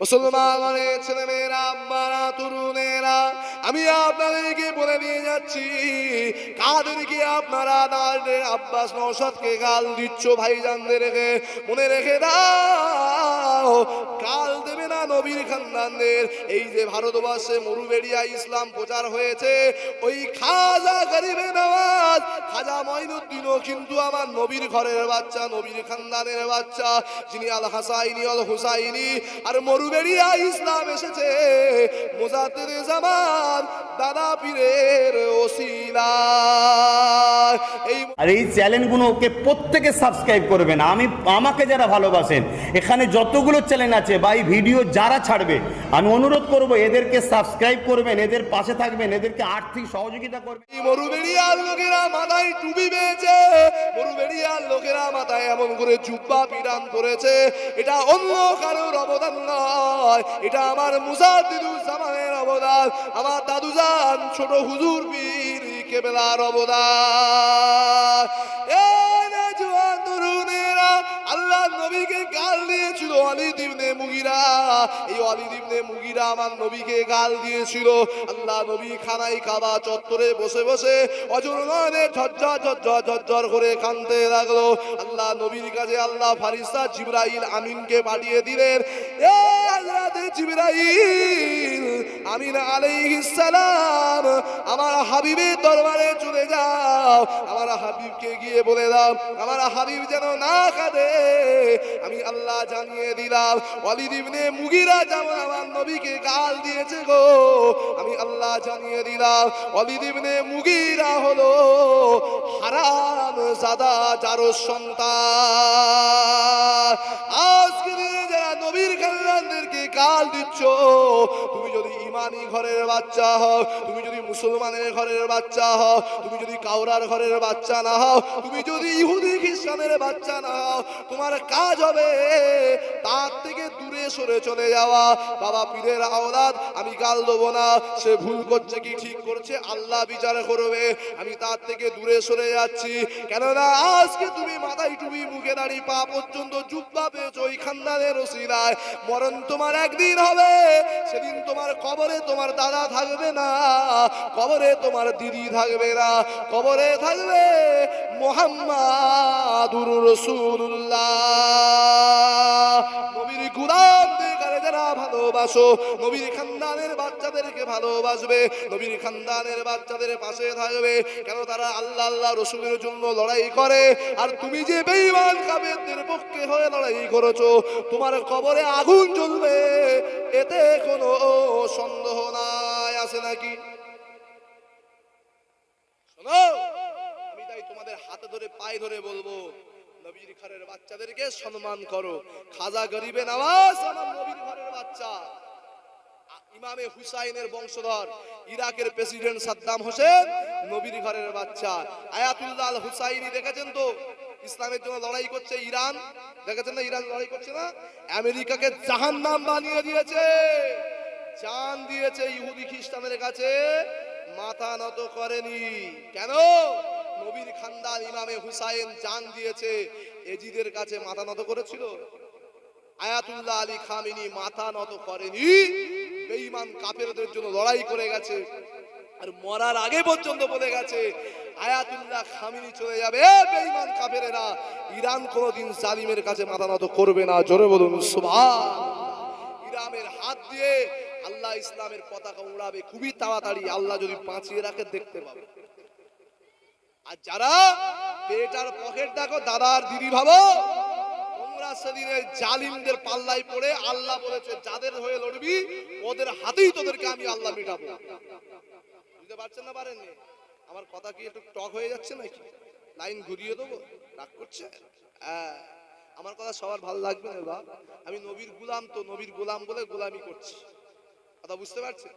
মুসলমানের ছেলেমেয়েরা, আম্মারা, তরুণেরা, আমি আপনাদেরকে বলে দিয়ে যাচ্ছি, কাদেরকে আপনারা আব্বাস নওশাদকে গাল দিচ্ছ ভাইজানদেরকে মনে রেখে দাও, গাল দেবে না নবীর খানদানদের। এই যে ভারতবর্ষে মরুবেড়িয়া ইসলাম প্রচার হয়েছে, ওই খাজা গরিবে নওয়াজ, খাজা মঈনুদ্দিনও কিন্তু আমার নবীর ঘরের বাচ্চা, নবীর খানদানের বাচ্চা, যিনি আল হাসাইনি আল হুসাইনি। আর মরুবেড়িয়া ইসলাম এসেছে মুজাদ্দিদ জামান দাদা পীরের ওসিলা। আর এই চ্যানেলগুলোকে প্রত্যেকে সাবস্ক্রাইব করবেন। আমাকে যারা ভালোবাসেন, এখানে যতগুলো চ্যানেল আছে বা এই ভিডিও যারা ছাড়বে, আমি অনুরোধ করব এদেরকে সাবস্ক্রাইব করবেন, এদের পাশে থাকবেন, এদেরকে আর্থিক সহযোগিতা করবেন। মরুবেড়িয়ার লোকেরা মাথায় টুপি পেয়েছে, মরুবেড়িয়ার লোকেরা মাথায় এমন করে জুব্বা পিরান করেছে, এটা অন্য কারোর অবদান নয়, এটা আমার মুজাদ্দিদুল জামানের অবদান, আমার দাদুজান ছোট হুজুর পীর কেবলার অবদান। আল্লাহ নবীকে গাল দিয়েছিল ওয়ালিদ ইবনে মুগিরা, এই ওয়ালিদ ইবনে মুগিরা আমার নবীকে গাল দিয়েছিল। আল্লাহ নবী খানায় কাবা চত্বরে বসে বসে অজর নয়নে ঝরঝর ঝরঝর ঝরঝর করে কাঁদতে লাগলো। আল্লাহ নবীর কাছে আল্লাহ ফারিস্তা জিবরাইল আমিনকে পাঠিয়ে দিলেন, এ হযরত জিবরাইল আমিন আলাইহিস সালাম, আমার হাবিবের দরবারে চলে যাও, আমার হাবিবকে গিয়ে বলে দাও আমার হাবিব যেন না কাঁদে। আমি আল্লাহ জানিয়ে দিলাম ওয়ালিদ ইবনে মুগিরা যেমন আমার নবীকে গাল দিয়েছে গো, আমি আল্লাহ জানিয়ে দিলাম ওয়ালিদ ইবনে মুগিরা হলো হারাম জাদা জারোর সন্তান। আজকে দিনে যারা নবীর খানদানদেরকে গাল দিচ্ছ, তুমি যদি ইমানি ঘরের বাচ্চা হও, তুমি যদি মুসলমানের ঘরের বাচ্চা হও, তুমি যদি কাউরার ঘরের বাচ্চা না হও, তুমি যদি ইহুদি খ্রিস্টানের বাচ্চা না হও, তোমার কাজ হবে তার থেকে দূরে সরে চলে যাওয়া। বাবা পীরের আওলাদ, আমি গাল দেবো না, সে ভুল করছে কি ঠিক করছে আল্লাহ বিচার করবে, আমি তার থেকে দূরে সরে যাচ্ছি। কেননা আজকে তুমি মাথায় টুপি, মুখে দাড়ি, পা পর্যন্ত জুব্বা পেয়েছো ওই খানদানের ওসিলায়, মরণ তোমার একদিন হবে, সেদিন তোমার কবরে তোমার দাদা থাকবে না, কবরে তোমার দিদি থাকবে না, কবরে থাকবে মুহাম্মাদুর রাসূলুল্লাহ। নবীর গোলামদের যারা ভালোবাসো, নবীর খানদানের বাচ্চাদেরকে ভালোবাসবে, নবীর খানদানের বাচ্চাদের পাশে থাকবে, কেন তারা আল্লাহ আল্লাহ রাসূলের জন্য লড়াই করে। আর তুমি যে বেঈমান কাফেরদের পক্ষে হয়ে লড়াই করেছো, তোমার কবরে আগুন জ্বলবে, এতে কোনো সন্দেহ নাই, আছে নাকি? শোনো, আমি তাই তোমাদের হাতে ধরে পায়ে ধরে বলবো, নবীর ঘরের বাচ্চাদেরকে সম্মান করো। খাজা গরিবে নওয়াজ আমার নবীর ঘরের বাচ্চা, ইমামে হুসাইনের বংশধর, ইরাকের প্রেসিডেন্ট সাদ্দাম হোসেন নবীর ঘরের বাচ্চা। আয়াতুল্লাহ আল হুসাইনি দেখেছেন তো, ইসলামের জন্য লড়াই করছে ইরান, দেখেছেন না ইরান লড়াই করছে না, আমেরিকাকে জাহান্নাম বানিয়ে দিয়েছে, জান দিয়েছে, ইহুদি খ্রিস্টানের কাছে মাথা নত করেনি। কেন? নবীর খানদান ইমামে হুসাইন জান দিয়েছে, এজিদের কাছে মাথা নত করেছিল? আয়াতুল্লাহ আলী খামেনি মাথা নত করেনি, বেঈমান কাফেরদের জন্য লড়াই করে গেছে, আর মরার আগে পর্যন্ত বলে গেছে আয়াতুল্লাহ খামেনি চলে যাবে, বেঈমান কাফেরেরা ইরান কোনোদিন জালিমের কাছে মাথা নত করবে না। জোরে বলুন সুবহান। ইরানের হাত দিয়ে আল্লাহ ইসলামের পতাকা উড়াবে খুবই তাড়াতাড়ি, আল্লাহ যদি বাঁচিয়ে রাখে দেখতে পাবে। আর যারা পেটার পকেট দেখো, দাদার দিদি ভাবো, তোমরা সেদিনে জালিমদের পাল্লায় পড়ে আল্লাহ বলেছে যাদের হয়ে লড়বি ওদের হাতেই তোদেরকে আমি আল্লাহ মেটাবো। বুঝতে পারছেন না? পারেননি? আমার কথা কি একটু টক হয়ে যাচ্ছে নাকি? লাইন ঘুরিয়ে দেবো? রাগ করছে? আমার কথা সবার ভালো লাগবে না বাবা, আমি নবীর গোলাম, তো নবীর গোলাম বলে গোলামি করছি, কথা বুঝতে পারছেন?